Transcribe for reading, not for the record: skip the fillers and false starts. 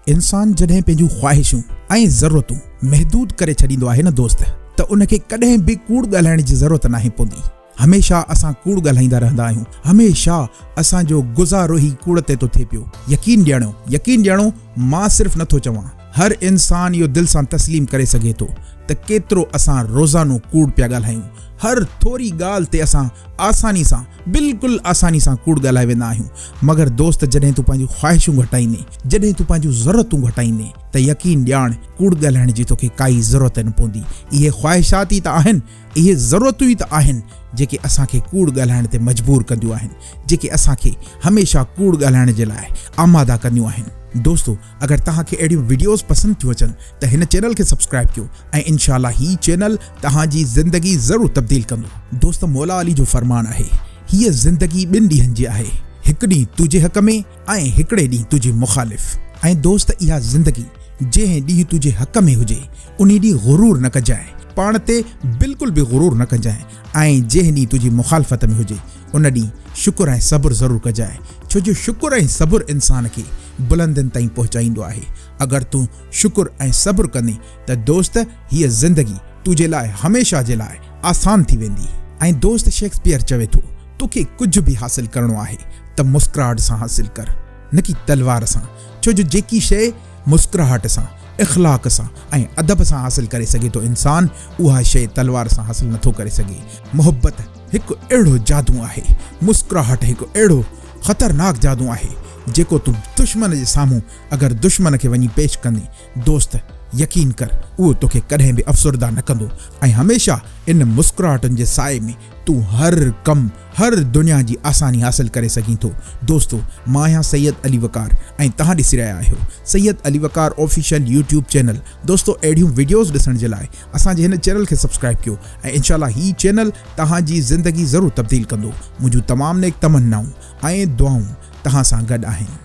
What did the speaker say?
इंसान जॾहिं पंहिंजूं ख़्वाहिशूं ऐं ज़रूरतूं महदूद करे छॾींदो आहे न दोस्त, त उनखे कॾहिं बि कूड़ ॻाल्हाइण जी ज़रूरत नाहे पवंदी। हमेशा असां कूड़ ॻाल्हाईंदा रहंदा आहियूं, हमेशा असांजो गुज़ारो ई कूड़ ते थो थिए पियो। यकीन ॾियणो मां सिर्फ़ नथो चवां, हर इंसान इहो दिलि सां तस्लीम करे सघे थो त केतिरो असां रोज़ानो कूड़ पिया ॻाल्हायूं। हर थोरी ॻाल्हि ते असां बिल्कुलु आसानी सां कूड़ ॻाल्हाए वेंदा आहियूं। मगर दोस्त, जॾहिं तूं पंहिंजूं ख़्वाहिशूं घटाईंदे, जॾहिं तूं पंहिंजूं ज़रूरतूं घटाईंदे, त यकीन ॼाण कूड़ ॻाल्हाइण जी तोखे काई ज़रूरत न पवंदी। इहे ख़्वाहिशात ई त आहिनि, इहे ज़रूरतूं ई त आहिनि जेके असांखे कूड़ ॻाल्हाइण ते मजबूर कंदियूं आहिनि, जेके असांखे हमेशा कूड़ ॻाल्हाइण जे लाइ आमादा कंदियूं आहिनि। दोस्तो, अगर तव्हांखे अहिड़ियूं वीडियोस पसंदि थियूं अचनि त हिन चैनल खे सब्सक्राइब कयो ऐं इंशाअल्लाह ही चैनल तव्हांजी ज़िंदगी ज़रूर तब्दील कंदो। दोस्त, मौला अली जो फरमान आहे, हीअ ज़िंदगी ॿिनि ॾींहंनि जी आहे, हिकु ॾींहुं तुंहिंजे हक़ में ऐं हिकिड़े ॾींहुं तुंहिंजे मुखालिफ़। ऐं दोस्त, इहा ज़िंदगी जंहिं ॾींहुं तुंहिंजे हक़ में हुजे उन ॾींहुं गुरूर न कजांइ, पाण ते बिल्कुलु बि गुरूर न कजांइ। ऐं जंहिं ॾींहुं तुंहिंजी मुखालफ़त में हुजे उन ॾींहुं शुक्र ऐं सब्र ज़रूर कजांइ, छो जो शुक्र ऐं सब्र इंसान खे बुलंदियुनि ताईं पहुचाईंदो आहे। अगर तूं शुक्र ऐं सब्र कंदे त दोस्त, हीअ ज़िंदगी तुंहिंजे लाइ हमेशा जे लाइ आसान थी वेंदी। ऐं दोस्त, शेक्सपियर चवे थो, तोखे कुझु बि हासिल करणो आहे त मुस्कुराहट सां हासिल कर, न कि तलवार सां। छो जो जेकी शइ मुस्कुराहट सां, इख़लाक़ सां ऐं अदब सां हासिल करे सघे थो इंसान, उहा शइ तलवार सां हासिल नथो करे सघे। मोहब्बत हिकु अहिड़ो जादू आहे, मुस्कुराहट हिकु अहिड़ो ख़तरनाक जादू आहे जेको तूं दुश्मन जे साम्हूं अगर दुश्मन खे वञी पेश कंदे, दोस्त यकीन कर उहो तोखे कॾहिं बि अफ़सरदा न कंदो। ऐं हमेशा इन मुस्कुराहटुनि जे साए में तूं हर कम, हर दुनिया जी आसानी हासिल करे सघीं थो। दोस्तो, मां आहियां सैयद अली वकार ऐं तव्हां ॾिसी रहिया आहियो सैयद अली वकार ऑफिशियल यूट्यूब चैनल। दोस्तो, अहिड़ियूं वीडियोस ॾिसण जे लाइ असांजे हिन चैनल खे सब्सक्राइब कयो ऐं इंशाअल्लाह ही चैनल तव्हांजी ज़िंदगी ज़रूर तब्दील कंदो। मुंहिंजूं तमामु नेक तमन्नाऊं ऐं दुआऊं तव्हां सां गॾु आहिनि।